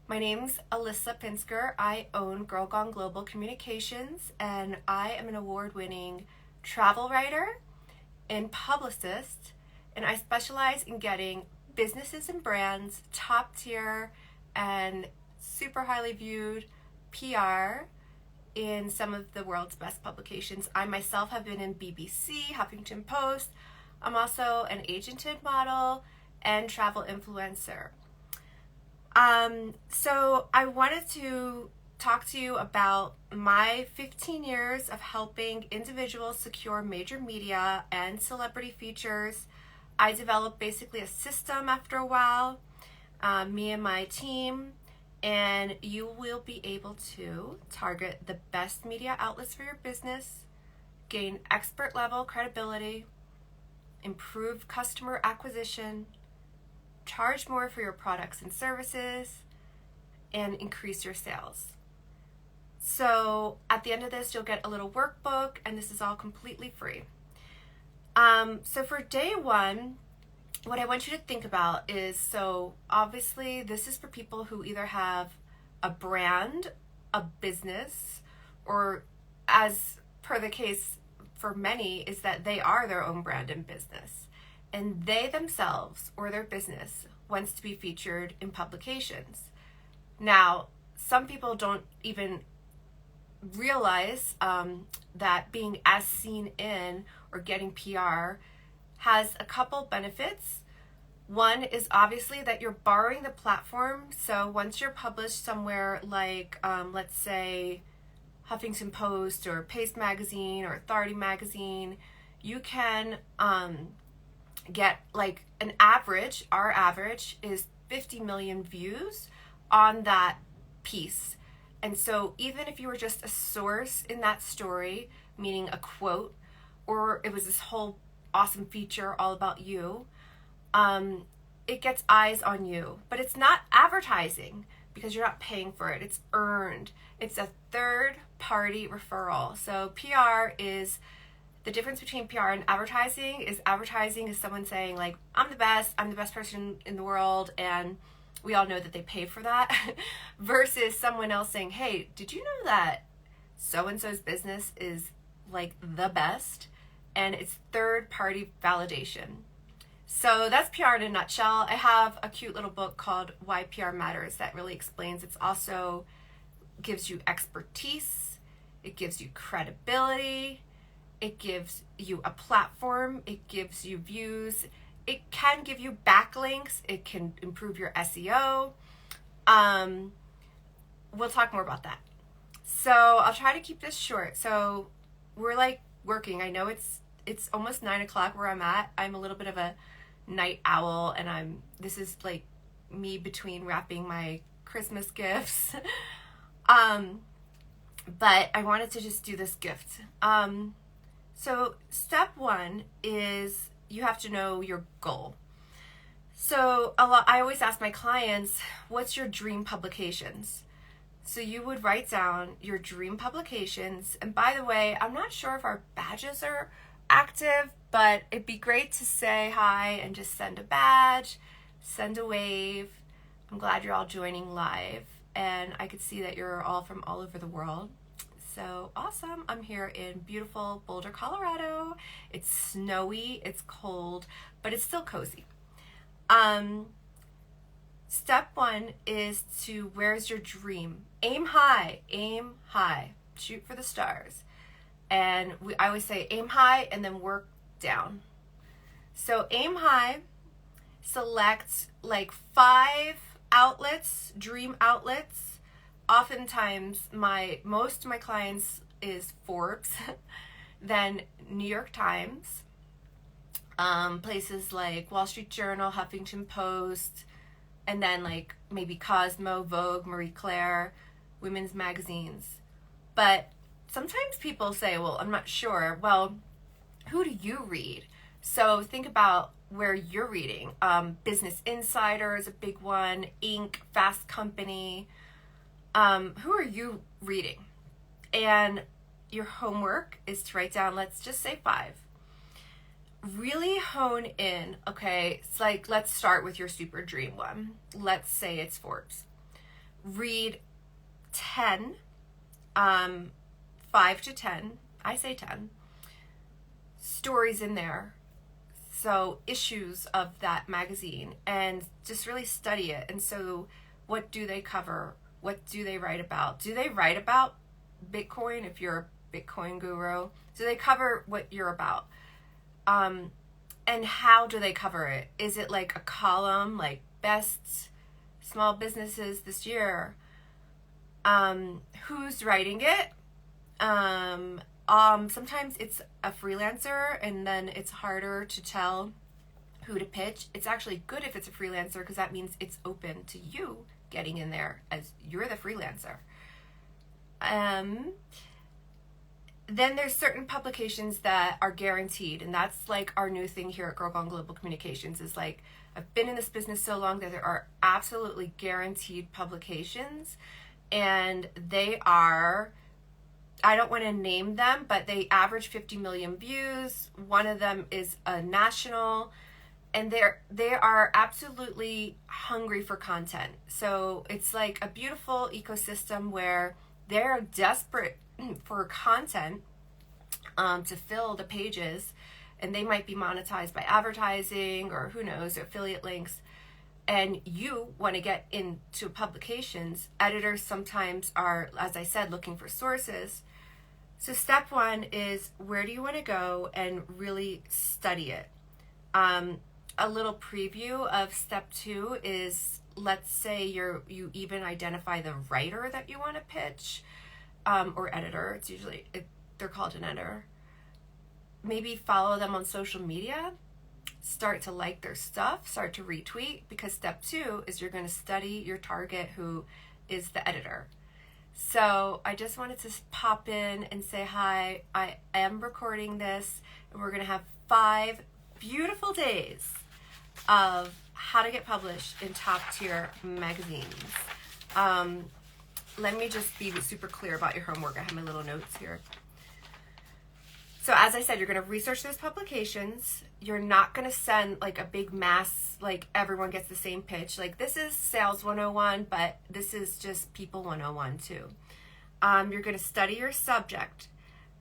My name's Alyssa Pinsker. I own Girl Gone Global Communications, and I am an award-winning travel writer and publicist, and I specialize in getting businesses and brands top tier and super highly viewed PR in some of the world's best publications. I myself have been in BBC, Huffington Post. I'm also an agented model and travel influencer. So I wanted to talk to you about my 15 years of helping individuals secure major media and celebrity features. I developed basically a system after a while, me and my team, and you will be able to target the best media outlets for your business, gain expert level credibility, improve customer acquisition, charge more for your products and services, and increase your sales. So at the end of this, you'll get a little workbook, and this is all completely free. So for day one, what I want you to think about is, so obviously this is for people who either have a brand, a business, or as per the case for many is that they are their own brand and business. And they themselves or their business wants to be featured in publications. Now, some people don't even realize that being as seen in or getting PR has a couple benefits. One is obviously that you're borrowing the platform. So once you're published somewhere like, let's say, Huffington Post or Paste Magazine or Authority Magazine, you can get like an average, our average is 50 million views on that piece. And so even if you were just a source in that story, meaning a quote, or it was this whole awesome feature all about you, it gets eyes on you. But it's not advertising because you're not paying for it. It's earned. It's a third party referral. So PR is the difference between PR and advertising is someone saying like, I'm the best person in the world, and we all know that they pay for that, versus someone else saying, hey, did you know that so-and-so's business is like the best? And it's third party validation. So that's PR in a nutshell. I have a cute little book called Why PR Matters that really explains. It's also gives you expertise, it gives you credibility, it gives you a platform, it gives you views, it can give you backlinks, it can improve your SEO. We'll talk more about that. So I'll try to keep this short. So we're like working. I know it's almost 9 o'clock where I'm at. I'm a little bit of a night owl, and this is like me between wrapping my Christmas gifts. But I wanted to just do this gift. So step one is you have to know your goal. So I always ask my clients, what's your dream publications? So you would write down your dream publications. And by the way, I'm not sure if our badges are active, but it'd be great to say hi and just send a badge, send a wave. I'm glad you're all joining live, and I could see that you're all from all over the world. So awesome. I'm here in beautiful Boulder, Colorado. It's snowy, it's cold, but it's still cozy. Step one is to, where's your dream? Aim high, shoot for the stars. And I always say aim high and then work down. So aim high, select like 5 outlets, dream outlets. Oftentimes most of my clients is Forbes, then New York Times, places like Wall Street Journal, Huffington Post, and then like maybe Cosmo, Vogue, Marie Claire, women's magazines. But sometimes people say, well, I'm not sure. Well, who do you read? So think about where you're reading. Business Insider is a big one, Inc., Fast Company. Who are you reading? And your homework is to write down, let's just say 5. Really hone in, okay? It's like, let's start with your super dream one. Let's say it's Forbes. read 10, 5 to 10, I say 10, stories in there. So issues of that magazine, and just really study it. And so what do they cover? What do they write about? Do they write about Bitcoin if you're a Bitcoin guru? Do they cover what you're about? And how do they cover it? Is it like a column, like best small businesses this year? Who's writing it? Sometimes it's a freelancer, and then it's harder to tell who to pitch. It's actually good if it's a freelancer, because that means it's open to you getting in there as you're the freelancer. Then there's certain publications that are guaranteed, and that's like our new thing here at Girl Gone Global Communications. Is like, I've been in this business so long that there are absolutely guaranteed publications, and they are, I don't want to name them, but they average 50 million views. One of them is a national, and they are absolutely hungry for content. So it's like a beautiful ecosystem where they're desperate for content to fill the pages, and they might be monetized by advertising, or who knows, affiliate links. And you want to get into publications. Editors sometimes are, as I said, looking for sources. So step one is, where do you want to go, and really study it. A little preview of step two is, let's say you even identify the writer that you want to pitch, or editor. It's usually, they're called an editor. Maybe follow them on social media. Start to like their stuff, start to retweet, because step two is you're going to study your target, who is the editor. So I just wanted to pop in and say hi. I am recording this, and we're going to have 5 beautiful days of how to get published in top tier magazines. Let me just be super clear about your homework. I have my little notes here. So as I said, you're going to research those publications. You're not going to send like a big mass, like everyone gets the same pitch. Like, this is sales 101, but this is just people 101 too. You're going to study your subject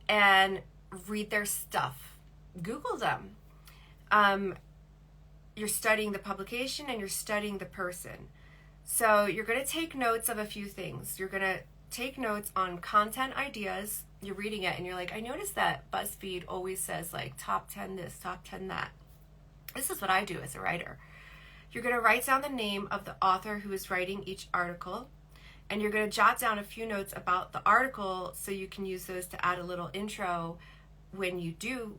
and read their stuff. Google them. You're studying the publication, and you're studying the person. So you're going to take notes of a few things. You're going to take notes on content ideas. You're reading it, and you're like, I noticed that BuzzFeed always says like top 10 this, top 10 that. This is what I do as a writer. You're going to write down the name of the author who is writing each article, and you're going to jot down a few notes about the article, so you can use those to add a little intro when you do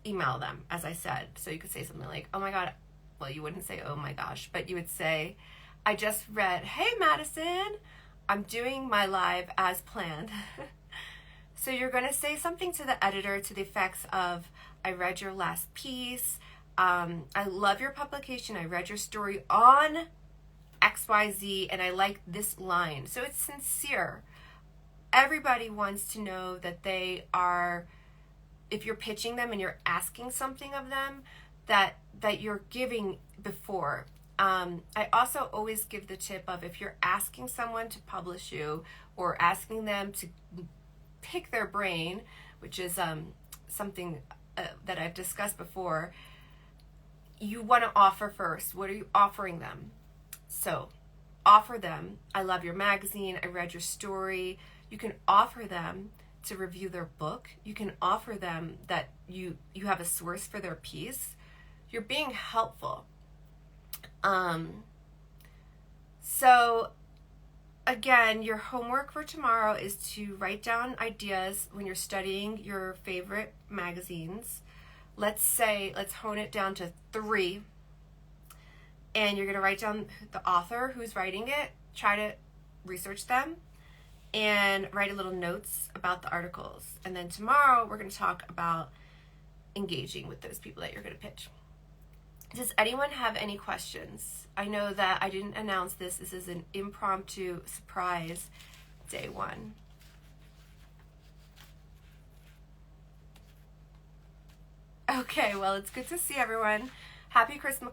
email them, as I said. So you could say something like, oh my God, well, you wouldn't say, oh my gosh, but you would say, I just read, hey Madison, I'm doing my live as planned. So you're going to say something to the editor to the effects of, I read your last piece. I love your publication. I read your story on XYZ, and I like this line. So it's sincere. Everybody wants to know that they are, if you're pitching them and you're asking something of them, that you're giving before. I also always give the tip of, if you're asking someone to publish you, or asking them to pick their brain, which is something that I've discussed before, you want to offer first. What are you offering them? So offer them, I love your magazine, I read your story. You can offer them to review their book. You can offer them that you have a source for their piece. You're being helpful. So again, your homework for tomorrow is to write down ideas when you're studying your favorite magazines. Let's hone it down to 3. And you're going to write down the author who's writing it, try to research them, and write a little notes about the articles. And then tomorrow we're going to talk about engaging with those people that you're going to pitch. Does anyone have any questions? I know that I didn't announce this. This is an impromptu surprise day 1. Okay, well, it's good to see everyone. Happy Christmas.